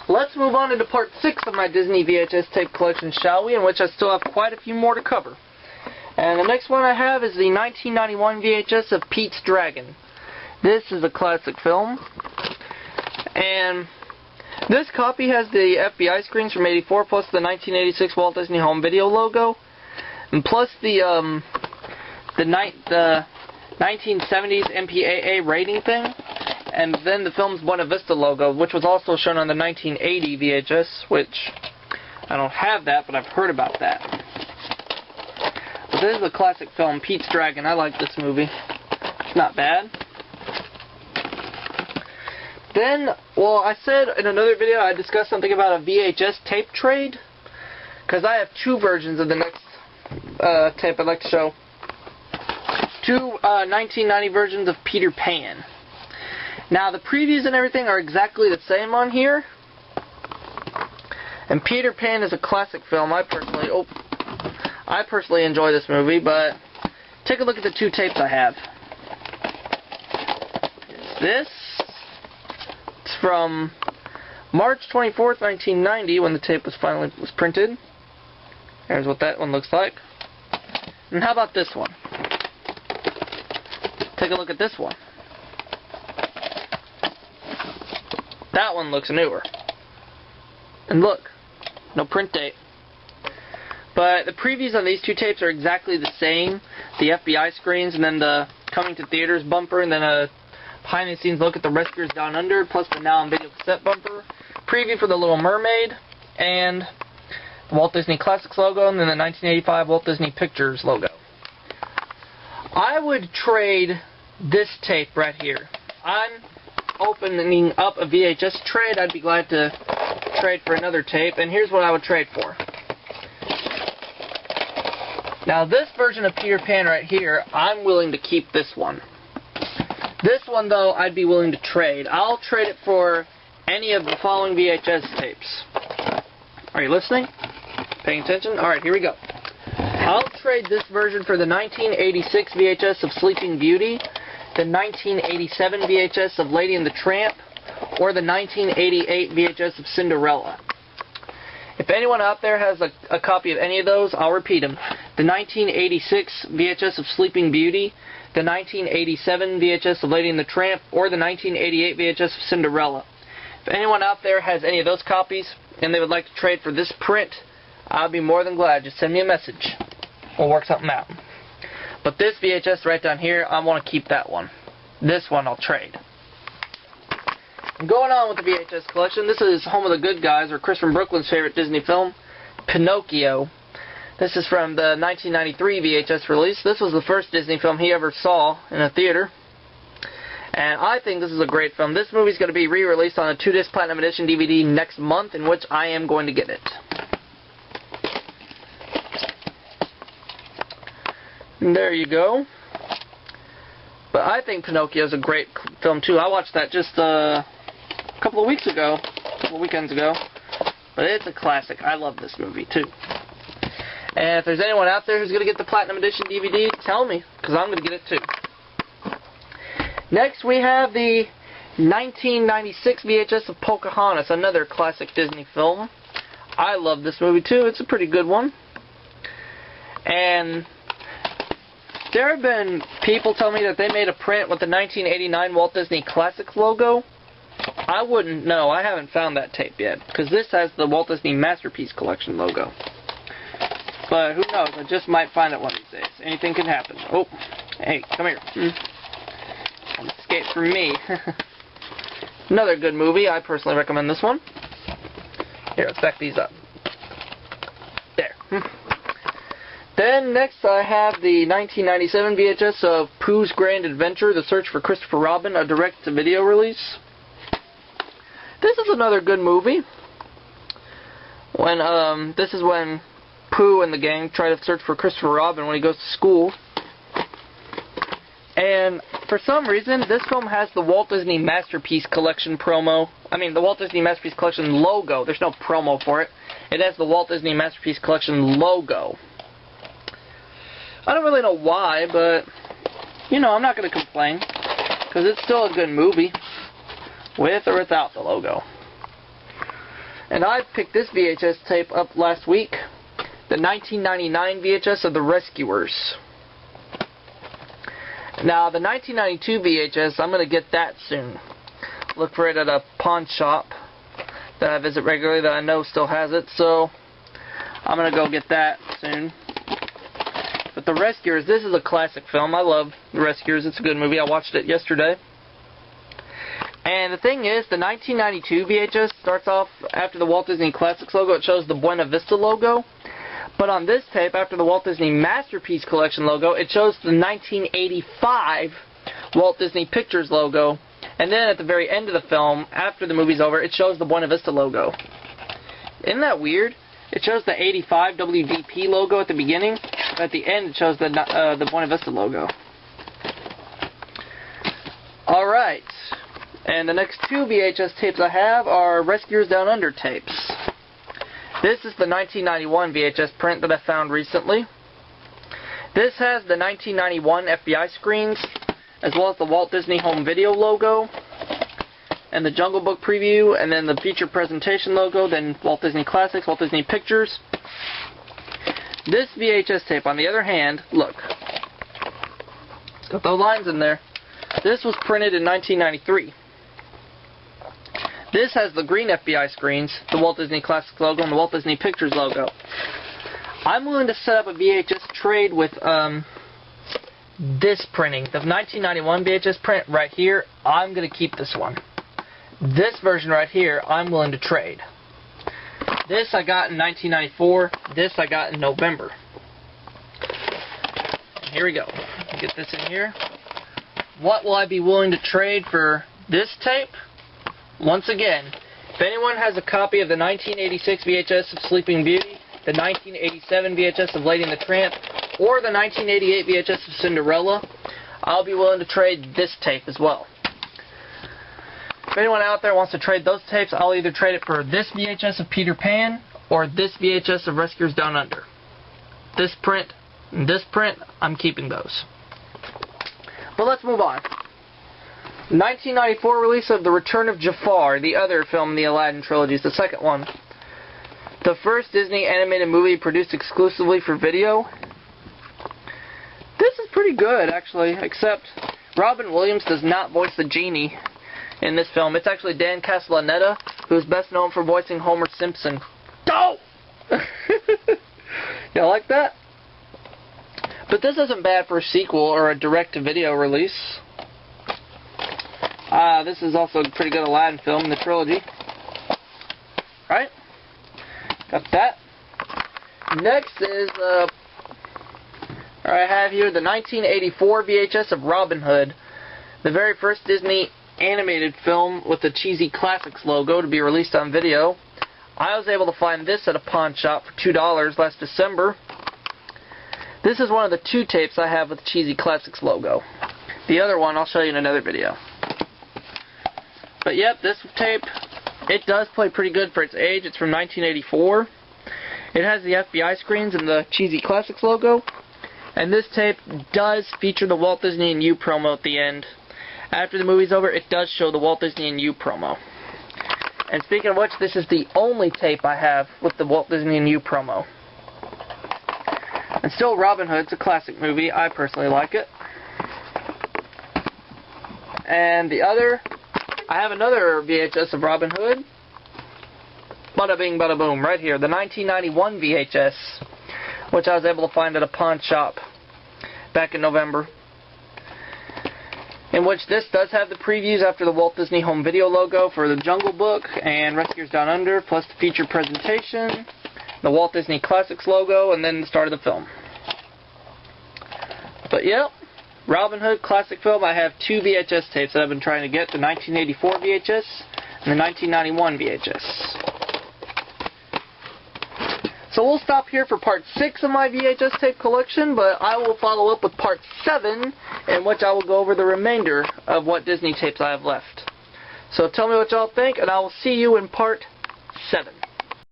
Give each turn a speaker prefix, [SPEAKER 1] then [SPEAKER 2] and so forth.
[SPEAKER 1] let's move on into part 6 of my Disney VHS tape collection, shall we? In which I still have quite a few more to cover. And the next one I have is the 1991 VHS of Pete's Dragon. This is a classic film. And this copy has the FBI screens from '84 plus the 1986 Walt Disney Home Video logo. And plus the 1970s MPAA rating thing. And then the film's Buena Vista logo, which was also shown on the 1980 VHS, which I don't have that, but I've heard about that. But this is a classic film, Pete's Dragon. I like this movie. It's not bad. Then, well, I said in another video I discussed something about a VHS tape trade, because I have 2 versions of the next tape I'd like to show. 2 1990 versions of Peter Pan. Now, the previews and everything are exactly the same on here. And Peter Pan is a classic film. I personally enjoy this movie, but take a look at the 2 tapes I have. This. It's from March 24th, 1990, when the tape was printed. Here's what that one looks like. And how about this one? Take a look at this one. That one looks newer. And look, no print date. But the previews on these 2 tapes are exactly the same. The FBI screens, and then the coming to theaters bumper, and then a behind the scenes look at the Rescuers Down Under, plus the Now on Video cassette bumper. Preview for the Little Mermaid, and the Walt Disney Classics logo, and then the 1985 Walt Disney Pictures logo. I would trade this tape right here. I'm opening up a VHS trade. I'd be glad to trade for another tape, and here's what I would trade for. Now, this version of Peter Pan right here, I'm willing to keep this one. This one, though, I'd be willing to trade. I'll trade it for any of the following VHS tapes. Are you listening? Paying attention? Alright, here we go. I'll trade this version for the 1986 VHS of Sleeping Beauty, the 1987 VHS of Lady and the Tramp, or the 1988 VHS of Cinderella. If anyone out there has a copy of any of those, I'll repeat them. The 1986 VHS of Sleeping Beauty, the 1987 VHS of Lady and the Tramp, or the 1988 VHS of Cinderella. If anyone out there has any of those copies, and they would like to trade for this print, I'll be more than glad. Just send me a message. We'll work something out. But this VHS right down here, I want to keep that one. This one I'll trade. Going on with the VHS collection, this is Home of the Good Guys, or Chris from Brooklyn's favorite Disney film, Pinocchio. This is from the 1993 VHS release. This was the first Disney film he ever saw in a theater. And I think this is a great film. This movie is going to be re-released on a 2-disc Platinum Edition DVD next month, in which I am going to get it. And there you go. But I think Pinocchio is a great film too. I watched that just a couple of weeks ago, a couple of weekends ago. But it's a classic. I love this movie too. And if there's anyone out there who's going to get the Platinum Edition DVD, tell me, because I'm going to get it too. Next we have the 1996 VHS of Pocahontas, another classic Disney film. I love this movie too. It's a pretty good one. And there have been people tell me that they made a print with the 1989 Walt Disney Classics logo. I wouldn't know. I haven't found that tape yet, because this has the Walt Disney Masterpiece Collection logo. But who knows? I just might find it one of these days. Anything can happen. Oh, hey, come here. Escape from me. Another good movie. I personally recommend this one. Here, let's back these up. There. Then next I have the 1997 VHS of Pooh's Grand Adventure, The Search for Christopher Robin, a direct-to-video release. This is another good movie. This is when Pooh and the gang try to search for Christopher Robin when he goes to school. And for some reason, this film has the Walt Disney Masterpiece Collection promo. I mean, the Walt Disney Masterpiece Collection logo. There's no promo for it. It has the Walt Disney Masterpiece Collection logo. I don't really know why, but, you know, I'm not going to complain, because it's still a good movie, with or without the logo. And I picked this VHS tape up last week, the 1999 VHS of The Rescuers. Now, the 1992 VHS, I'm going to get that soon. Look for it at a pawn shop that I visit regularly that I know still has it, so I'm going to go get that soon. But The Rescuers, this is a classic film. I love The Rescuers. It's a good movie. I watched it yesterday. And the thing is, the 1992 VHS starts off after the Walt Disney Classics logo. It shows the Buena Vista logo. But on this tape, after the Walt Disney Masterpiece Collection logo, it shows the 1985 Walt Disney Pictures logo. And then at the very end of the film, after the movie's over, it shows the Buena Vista logo. Isn't that weird? It shows the 85 WDP logo at the beginning. But at the end, it shows the Buena Vista logo. Alright. And the next two VHS tapes I have are Rescuers Down Under tapes. This is the 1991 VHS print that I found recently. This has the 1991 FBI screens, as well as the Walt Disney Home Video logo, and the Jungle Book preview, and then the feature presentation logo, then Walt Disney Classics, Walt Disney Pictures. This VHS tape, on the other hand, look. It's got those lines in there. This was printed in 1993. This has the green FBI screens, the Walt Disney Classics logo, and the Walt Disney Pictures logo. I'm willing to set up a VHS trade with this printing. The 1991 VHS print right here, I'm going to keep this one. This version right here, I'm willing to trade. This I got in 1994. This I got in November. And here we go. Get this in here. What will I be willing to trade for this tape? Once again, if anyone has a copy of the 1986 VHS of Sleeping Beauty, the 1987 VHS of Lady and the Tramp, or the 1988 VHS of Cinderella, I'll be willing to trade this tape as well. If anyone out there wants to trade those tapes, I'll either trade it for this VHS of Peter Pan or this VHS of Rescuers Down Under. This print and this print, I'm keeping those. But let's move on. 1994 release of The Return of Jafar, the other film in the Aladdin trilogy, is the second one. The first Disney animated movie produced exclusively for video. This is pretty good, actually, except Robin Williams does not voice the genie in this film. It's actually Dan Castellaneta, who's best known for voicing Homer Simpson. Oh! Y'all like that? But this isn't bad for a sequel or a direct-to-video release. This is also a pretty good Aladdin film in the trilogy. Right? Got that. Next is, I have here the 1984 VHS of Robin Hood, the very first Disney animated film with the cheesy Classics logo to be released on video. I was able to find this at a pawn shop for $2 last December. This is one of the two tapes I have with the cheesy Classics logo. The other one I'll show you in another video. But yep, this tape, it does play pretty good for its age. It's from 1984. It has the FBI screens and the cheesy Classics logo. And this tape does feature the Walt Disney and You promo at the end. After the movie's over, it does show the Walt Disney and You promo. And speaking of which, this is the only tape I have with the Walt Disney and You promo. And still, Robin Hood's a classic movie. I personally like it. And the other, I have another VHS of Robin Hood. Bada bing, bada boom, right here. The 1991 VHS, which I was able to find at a pawn shop back in November. In which this does have the previews after the Walt Disney Home Video logo for the Jungle Book and Rescuers Down Under, plus the feature presentation, the Walt Disney Classics logo, and then the start of the film. But yep, Robin Hood classic film. I have two VHS tapes that I've been trying to get, the 1984 VHS and the 1991 VHS. So we'll stop here for part 6 of my VHS tape collection, but I will follow up with part 7, in which I will go over the remainder of what Disney tapes I have left. So tell me what y'all think, and I will see you in part 7.